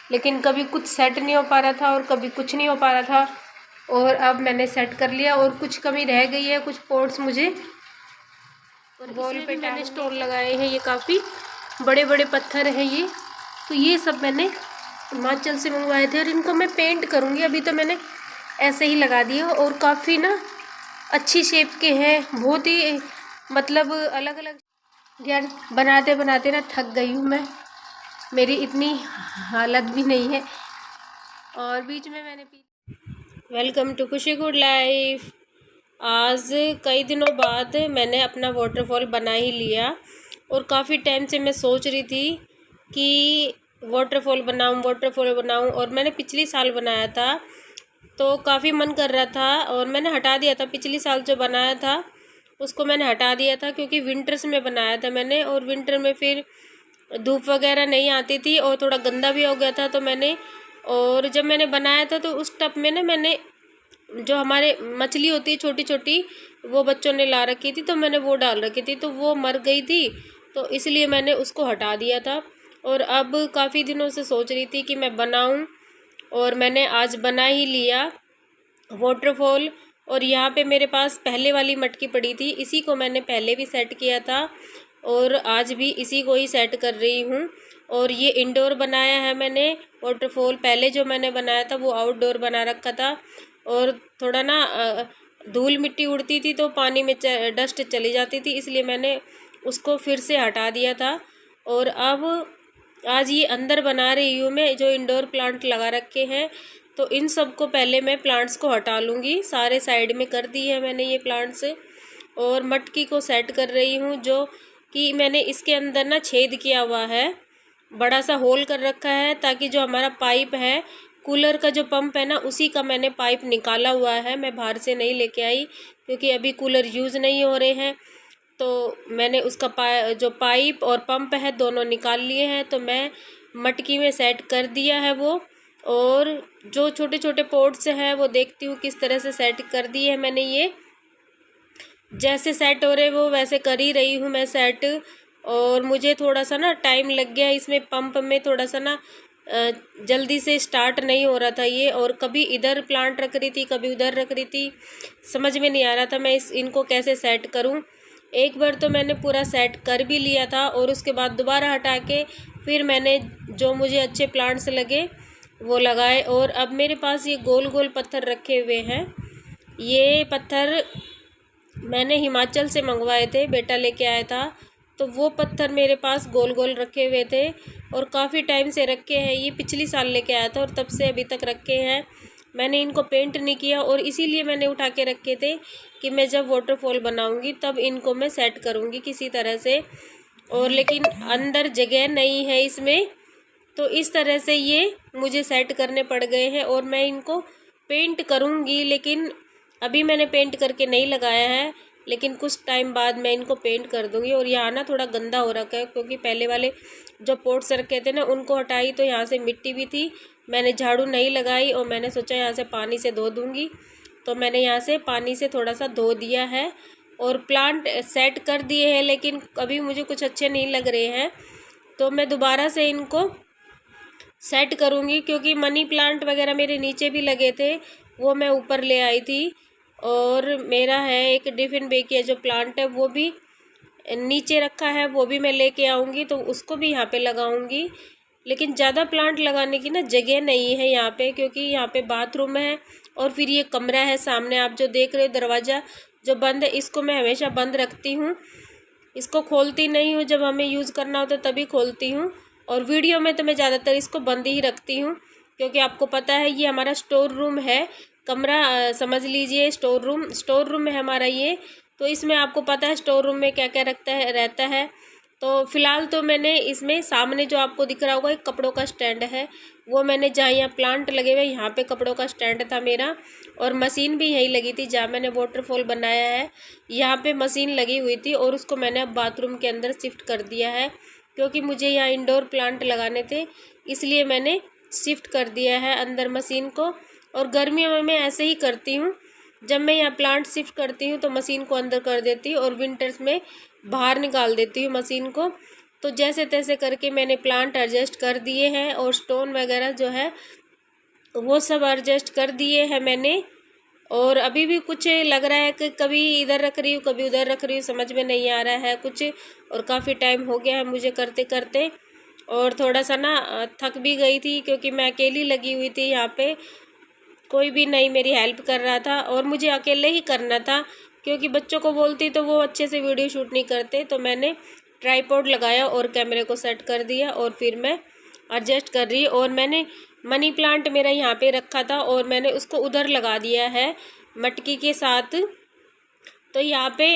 लेकिन कभी कुछ सेट नहीं हो पा रहा था और कभी कुछ नहीं हो पा रहा था। और अब मैंने सेट कर लिया और कुछ कमी रह गई है, कुछ पॉट्स मुझे और वॉल पे मैंने स्टोन लगाए हैं। ये काफ़ी बड़े बड़े पत्थर हैं ये, तो ये सब मैंने हिमाचल से मंगवाए थे और इनको मैं पेंट करूँगी। अभी तो मैंने ऐसे ही लगा दिया और काफ़ी ना अच्छी शेप के हैं, बहुत ही मतलब अलग अलग। यार बनाते बनाते ना थक गई हूँ मैं, मेरी इतनी हालत भी नहीं है। और बीच में मैंने वेलकम टू खुशी गुड लाइफ। आज कई दिनों बाद मैंने अपना वाटरफॉल बना ही लिया और काफ़ी टाइम से मैं सोच रही थी कि वाटरफॉल बनाऊं और मैंने पिछली साल बनाया था तो काफ़ी मन कर रहा था और मैंने हटा दिया था। पिछली साल जो बनाया था उसको मैंने हटा दिया था क्योंकि विंटर्स में बनाया था मैंने, और विंटर में फिर धूप वगैरह नहीं आती थी और थोड़ा गंदा भी हो गया था। तो मैंने, और जब मैंने बनाया था तो उस टब में ना मैंने जो हमारे मछली होती है छोटी छोटी, वो बच्चों ने ला रखी थी तो मैंने वो डाल रखी थी, तो वो मर गई थी, तो इसलिए मैंने उसको हटा दिया था। और अब काफ़ी दिनों से सोच रही थी कि मैं बनाऊं और मैंने आज बना ही लिया वाटरफॉल। और यहाँ पे मेरे पास पहले वाली मटकी पड़ी थी, इसी को मैंने पहले भी सेट किया था और आज भी इसी को ही सेट कर रही हूँ। और ये इंडोर बनाया है मैंने वाटरफॉल, पहले जो मैंने बनाया था वो आउटडोर बना रखा था और थोड़ा ना धूल मिट्टी उड़ती थी तो पानी में डस्ट चली जाती थी, इसलिए मैंने उसको फिर से हटा दिया था। और अब आज ये अंदर बना रही हूँ मैं, जो इंडोर प्लांट लगा रखे हैं, तो इन सब को पहले मैं प्लांट्स को हटा लूँगी। सारे साइड में कर दी है मैंने ये प्लांट्स और मटकी को सेट कर रही हूँ, जो कि मैंने इसके अंदर ना छेद किया हुआ है, बड़ा सा होल कर रखा है ताकि जो हमारा पाइप है, कूलर का जो पंप है ना, उसी का मैंने पाइप निकाला हुआ है। मैं बाहर से नहीं लेके आई क्योंकि अभी कूलर यूज़ नहीं हो रहे हैं, तो मैंने उसका जो पाइप और पंप है दोनों निकाल लिए हैं, तो मैं मटकी में सेट कर दिया है वो। और जो छोटे छोटे पोर्ट्स हैं वो देखती हूँ किस तरह से सेट कर दिए है मैंने। ये जैसे सेट हो रहे वो वैसे कर ही रही हूँ मैं सेट। और मुझे थोड़ा सा ना टाइम लग गया इसमें, पंप में थोड़ा सा ना जल्दी से स्टार्ट नहीं हो रहा था ये, और कभी इधर प्लांट रख रही थी कभी उधर रख रही थी, समझ में नहीं आ रहा था मैं इनको कैसे सेट करूं। एक बार तो मैंने पूरा सेट कर भी लिया था और उसके बाद दोबारा हटा के फिर मैंने जो मुझे अच्छे प्लांट्स लगे वो लगाए। और अब मेरे पास ये गोल गोल पत्थर रखे हुए हैं, ये पत्थर मैंने हिमाचल से मंगवाए थे, बेटा लेके आया था, तो वो पत्थर मेरे पास गोल गोल रखे हुए थे और काफ़ी टाइम से रखे हैं। ये पिछली साल लेके आया था और तब से अभी तक रखे हैं। मैंने इनको पेंट नहीं किया और इसीलिए मैंने उठा के रखे थे कि मैं जब वाटरफॉल बनाऊंगी तब इनको मैं सेट करूंगी किसी तरह से। और लेकिन अंदर जगह नहीं है इसमें, तो इस तरह से ये मुझे सेट करने पड़ गए हैं और मैं इनको पेंट करूंगी, लेकिन अभी मैंने पेंट करके नहीं लगाया है, लेकिन कुछ टाइम बाद मैं इनको पेंट कर दूंगी। और यहाँ ना थोड़ा गंदा हो रखा है क्योंकि पहले वाले जो पोट्स रखे थे ना उनको हटाई तो यहाँ से मिट्टी भी थी, मैंने झाड़ू नहीं लगाई और मैंने सोचा यहाँ से पानी से धो दूँगी, तो मैंने यहाँ से पानी से थोड़ा सा धो दिया है और प्लांट सेट कर दिए हैं। लेकिन अभी मुझे कुछ अच्छे नहीं लग रहे हैं, तो मैं दोबारा से इनको सेट करूँगी क्योंकि मनी प्लांट वगैरह मेरे नीचे भी लगे थे, वो मैं ऊपर ले आई थी। और मेरा है एक डिफिन बेकिया जो प्लांट है वो भी नीचे रखा है, वो भी मैं लेके आऊँगी तो उसको भी यहाँ पे लगाऊँगी। लेकिन ज़्यादा प्लांट लगाने की ना जगह नहीं है यहाँ पे, क्योंकि यहाँ पे बाथरूम है और फिर ये कमरा है सामने, आप जो देख रहे हो दरवाज़ा जो बंद है, इसको मैं हमेशा बंद रखती हूँ, इसको खोलती नहीं हूँ। जब हमें यूज़ करना होता है तभी खोलती हूँ और वीडियो में तो मैं ज़्यादातर इसको बंद ही रखती हूँ, क्योंकि आपको पता है ये हमारा स्टोर रूम है, कमरा समझ लीजिए स्टोर रूम है हमारा ये। तो इसमें आपको पता है स्टोर रूम में क्या क्या रहता है। तो फ़िलहाल तो मैंने इसमें सामने जो आपको दिख रहा होगा एक कपड़ों का स्टैंड है, वो मैंने जहाँ यहाँ प्लांट लगे हुए यहाँ पे कपड़ों का स्टैंड था मेरा, और मशीन भी यहीं लगी थी जहाँ मैंने वाटरफॉल बनाया है, यहाँ पे मशीन लगी हुई थी और उसको मैंने अब बाथरूम के अंदर शिफ्ट कर दिया है क्योंकि मुझे यहाँ इंडोर प्लांट लगाने थे, इसलिए मैंने शिफ्ट कर दिया है अंदर मशीन को। और गर्मियों में मैं ऐसे ही करती हूँ, जब मैं यहाँ प्लांट शिफ्ट करती हूँ तो मशीन को अंदर कर देती हूँ और विंटर्स में बाहर निकाल देती हूँ मशीन को। तो जैसे तैसे करके मैंने प्लांट एडजस्ट कर दिए हैं और स्टोन वगैरह जो है वो सब एडजस्ट कर दिए हैं मैंने। और अभी भी कुछ लग रहा है कि कभी इधर रख रही हूँ कभी उधर रख रही हूँ, समझ में नहीं आ रहा है कुछ। और काफ़ी टाइम हो गया है मुझे करते करते, और थोड़ा सा ना थक भी गई थी क्योंकि मैं अकेली लगी हुई थी यहाँ पे, कोई भी नहीं मेरी हेल्प कर रहा था और मुझे अकेले ही करना था क्योंकि बच्चों को बोलती तो वो अच्छे से वीडियो शूट नहीं करते। तो मैंने ट्राइपॉड लगाया और कैमरे को सेट कर दिया और फिर मैं एडजस्ट कर रही। और मैंने मनी प्लांट मेरा यहाँ पे रखा था और मैंने उसको उधर लगा दिया है मटकी के साथ। तो यहाँ पे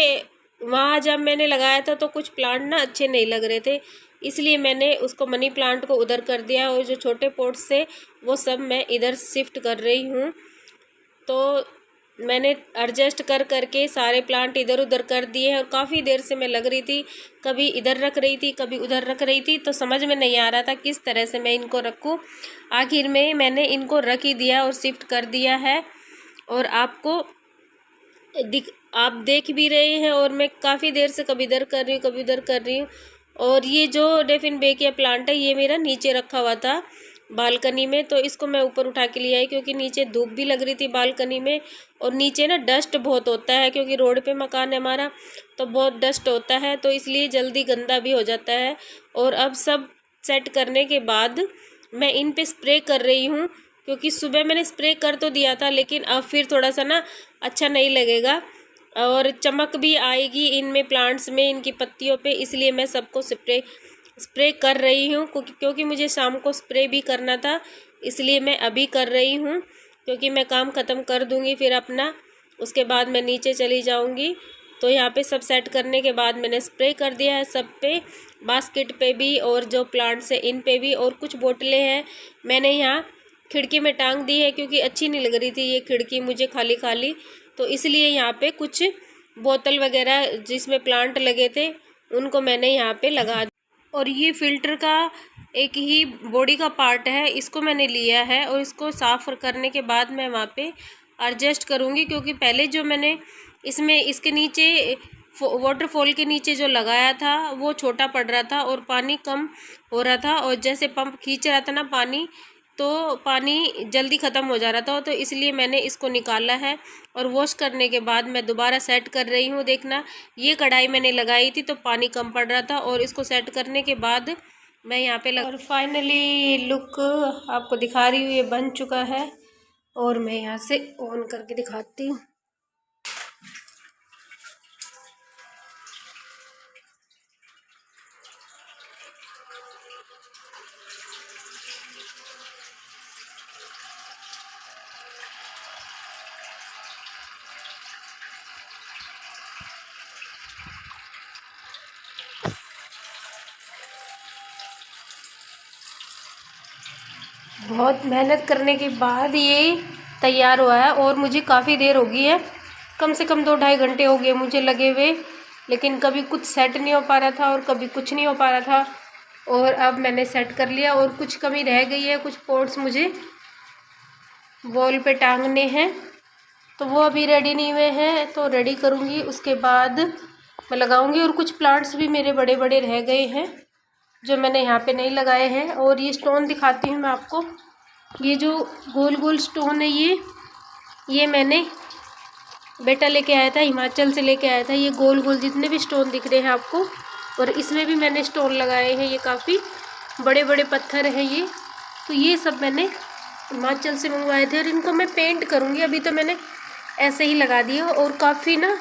वहाँ जब मैंने लगाया था तो कुछ प्लांट ना अच्छे नहीं लग रहे थे, इसलिए मैंने उसको मनी प्लांट को उधर कर दिया और जो छोटे पोट्स थे वो सब मैं इधर शिफ्ट कर रही हूँ। तो मैंने एडजस्ट कर करके सारे प्लांट इधर उधर कर दिए हैं और काफ़ी देर से मैं लग रही थी, कभी इधर रख रही थी कभी उधर रख रही थी, तो समझ में नहीं आ रहा था किस तरह से मैं इनको रखूँ। आखिर में मैंने इनको रख ही दिया और शिफ्ट कर दिया है और आप देख भी रहे हैं। और मैं काफ़ी देर से कभी इधर कर रही हूँ कभी उधर कर रही हूँ। और ये जो डेफिनबेकिया प्लांट है ये मेरा नीचे रखा हुआ था बालकनी में, तो इसको मैं ऊपर उठा के लिए आई क्योंकि नीचे धूप भी लग रही थी बालकनी में और नीचे ना डस्ट बहुत होता है क्योंकि रोड पे मकान है हमारा, तो बहुत डस्ट होता है तो इसलिए जल्दी गंदा भी हो जाता है। और अब सब सेट करने के बाद मैं इन पे स्प्रे कर रही हूँ क्योंकि सुबह मैंने स्प्रे कर तो दिया था लेकिन अब फिर थोड़ा सा ना अच्छा नहीं लगेगा और चमक भी आएगी इनमें प्लांट्स में इनकी पत्तियों पे, इसलिए मैं सबको स्प्रे कर रही हूँ क्योंकि मुझे शाम को स्प्रे भी करना था, इसलिए मैं अभी कर रही हूँ क्योंकि मैं काम ख़त्म कर दूँगी फिर अपना, उसके बाद मैं नीचे चली जाऊँगी। तो यहाँ पे सब सेट करने के बाद मैंने स्प्रे कर दिया है सब पे, बास्केट पे भी और जो प्लांट्स है इन पे भी। और कुछ बोतलें हैं मैंने यहाँ खिड़की में टांग दी है क्योंकि अच्छी नहीं लग रही थी ये खिड़की मुझे खाली खाली, तो इसलिए यहाँ पे कुछ बोतल वगैरह जिसमें प्लांट लगे थे उनको मैंने यहाँ पे लगा दिया। और ये फ़िल्टर का एक ही बॉडी का पार्ट है, इसको मैंने लिया है और इसको साफ़ करने के बाद मैं वहाँ पे एडजस्ट करूँगी क्योंकि पहले जो मैंने इसमें इसके नीचे वाटरफॉल के नीचे जो लगाया था वो छोटा पड़ रहा था और पानी कम हो रहा था और जैसे पंप खींच रहा था ना पानी तो पानी जल्दी ख़त्म हो जा रहा था, तो इसलिए मैंने इसको निकाला है और वॉश करने के बाद मैं दोबारा सेट कर रही हूँ। देखना ये कढ़ाई मैंने लगाई थी तो पानी कम पड़ रहा था और इसको सेट करने के बाद मैं यहाँ पे और फाइनली लुक आपको दिखा रही हूँ, ये बन चुका है और मैं यहाँ से ऑन करके दिखाती हूँ। बहुत मेहनत करने के बाद ये तैयार हुआ है और मुझे काफ़ी देर हो गई है, कम से कम 2-2.5 घंटे हो गए मुझे लगे हुए, लेकिन कभी कुछ सेट नहीं हो पा रहा था और कभी कुछ नहीं हो पा रहा था। और अब मैंने सेट कर लिया और कुछ कमी रह गई है, कुछ पॉट्स मुझे वॉल पे टांगने हैं तो वो अभी रेडी नहीं हुए हैं, तो रेडी करूँगी उसके बाद मैं लगाऊँगी। और कुछ प्लांट्स भी मेरे बड़े बड़े रह गए हैं जो मैंने यहाँ पे नहीं लगाए हैं। और ये स्टोन दिखाती हूँ मैं आपको, ये जो गोल गोल स्टोन है ये मैंने बेटा लेके आया था, हिमाचल से लेके आया था। ये गोल गोल जितने भी स्टोन दिख रहे हैं आपको, और इसमें भी मैंने स्टोन लगाए हैं, ये काफ़ी बड़े बड़े पत्थर हैं ये, तो ये सब मैंने हिमाचल से मंगवाए थे। और इनको मैं पेंट करूँगी, अभी तो मैंने ऐसे ही लगा दिया। और काफ़ी ना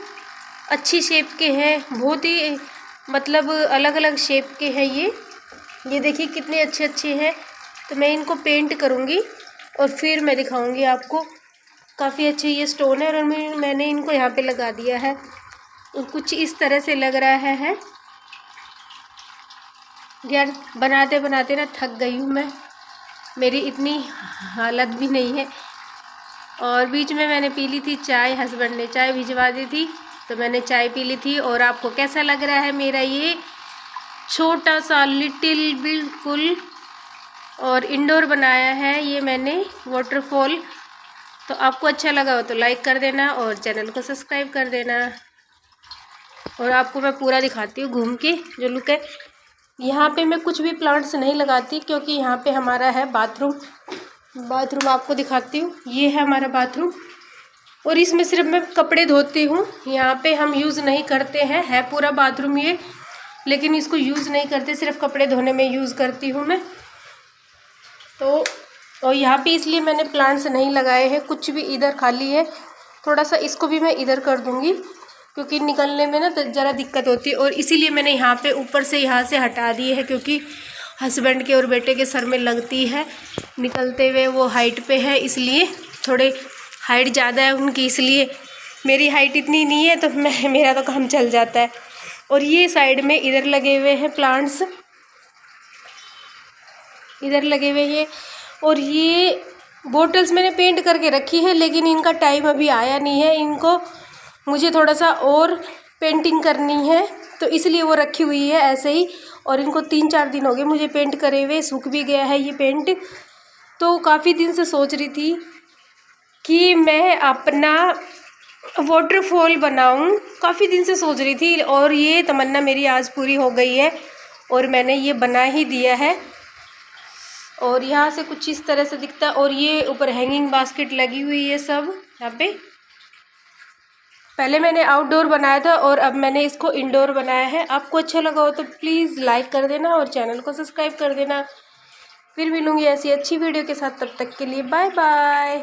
अच्छी शेप के हैं, बहुत ही मतलब अलग अलग शेप के हैं ये देखिए कितने अच्छे अच्छे हैं। तो मैं इनको पेंट करूँगी और फिर मैं दिखाऊँगी आपको। काफ़ी अच्छे ये स्टोन है और मैंने इनको यहाँ पे लगा दिया है, कुछ इस तरह से लग रहा है। यार बनाते बनाते ना थक गई हूँ मैं, मेरी इतनी हालत भी नहीं है। और बीच में मैंने पी ली थी चाय, हस्बैंड ने चाय भिजवा दी थी तो मैंने चाय पी ली थी। और आपको कैसा लग रहा है मेरा ये छोटा सा लिटिल बिल्कुल और इंडोर बनाया है ये मैंने वाटरफॉल। तो आपको अच्छा लगा हो तो लाइक कर देना और चैनल को सब्सक्राइब कर देना। और आपको मैं पूरा दिखाती हूँ घूम के जो लुक है। यहाँ पे मैं कुछ भी प्लांट्स नहीं लगाती क्योंकि यहाँ पे हमारा है बाथरूम आपको दिखाती हूँ। ये है हमारा बाथरूम और इसमें सिर्फ मैं कपड़े धोती हूँ। यहाँ पे हम यूज़ नहीं करते हैं, है पूरा बाथरूम ये, लेकिन इसको यूज़ नहीं करते, सिर्फ कपड़े धोने में यूज़ करती हूँ मैं। तो और यहाँ पे इसलिए मैंने प्लांट्स नहीं लगाए हैं, कुछ भी इधर खाली है। थोड़ा सा इसको भी मैं इधर कर दूँगी क्योंकि निकलने में ना तो ज़रा दिक्कत होती है, और इसीलिए मैंने यहाँ पे ऊपर से यहाँ से हटा दिए है क्योंकि हस्बैंड के और बेटे के सर में लगती है निकलते हुए। वो हाइट पे है इसलिए, थोड़े हाइट ज़्यादा है उनकी, इसलिए मेरी हाइट इतनी नहीं है तो मेरा तो काम चल जाता है। और ये साइड में इधर लगे हुए हैं प्लांट्स, इधर लगे हुए हैं। और ये बोटल्स मैंने पेंट करके रखी है लेकिन इनका टाइम अभी आया नहीं है, इनको मुझे थोड़ा सा और पेंटिंग करनी है तो इसलिए वो रखी हुई है ऐसे ही। और इनको 3-4 दिन हो गए मुझे पेंट करे हुए, सूख भी गया है ये पेंट। तो काफ़ी दिन से सोच रही थी कि मैं अपना वाटरफॉल बनाऊं, काफ़ी दिन से सोच रही थी और ये तमन्ना मेरी आज पूरी हो गई है और मैंने ये बना ही दिया है। और यहाँ से कुछ इस तरह से दिखता है और ये ऊपर हैंगिंग बास्केट लगी हुई है सब यहाँ पे। पहले मैंने आउटडोर बनाया था और अब मैंने इसको इंडोर बनाया है। आपको अच्छा लगा हो तो प्लीज़ लाइक कर देना और चैनल को सब्सक्राइब कर देना। फिर मिलूँगी ऐसी अच्छी वीडियो के साथ, तब तक के लिए बाय बाय।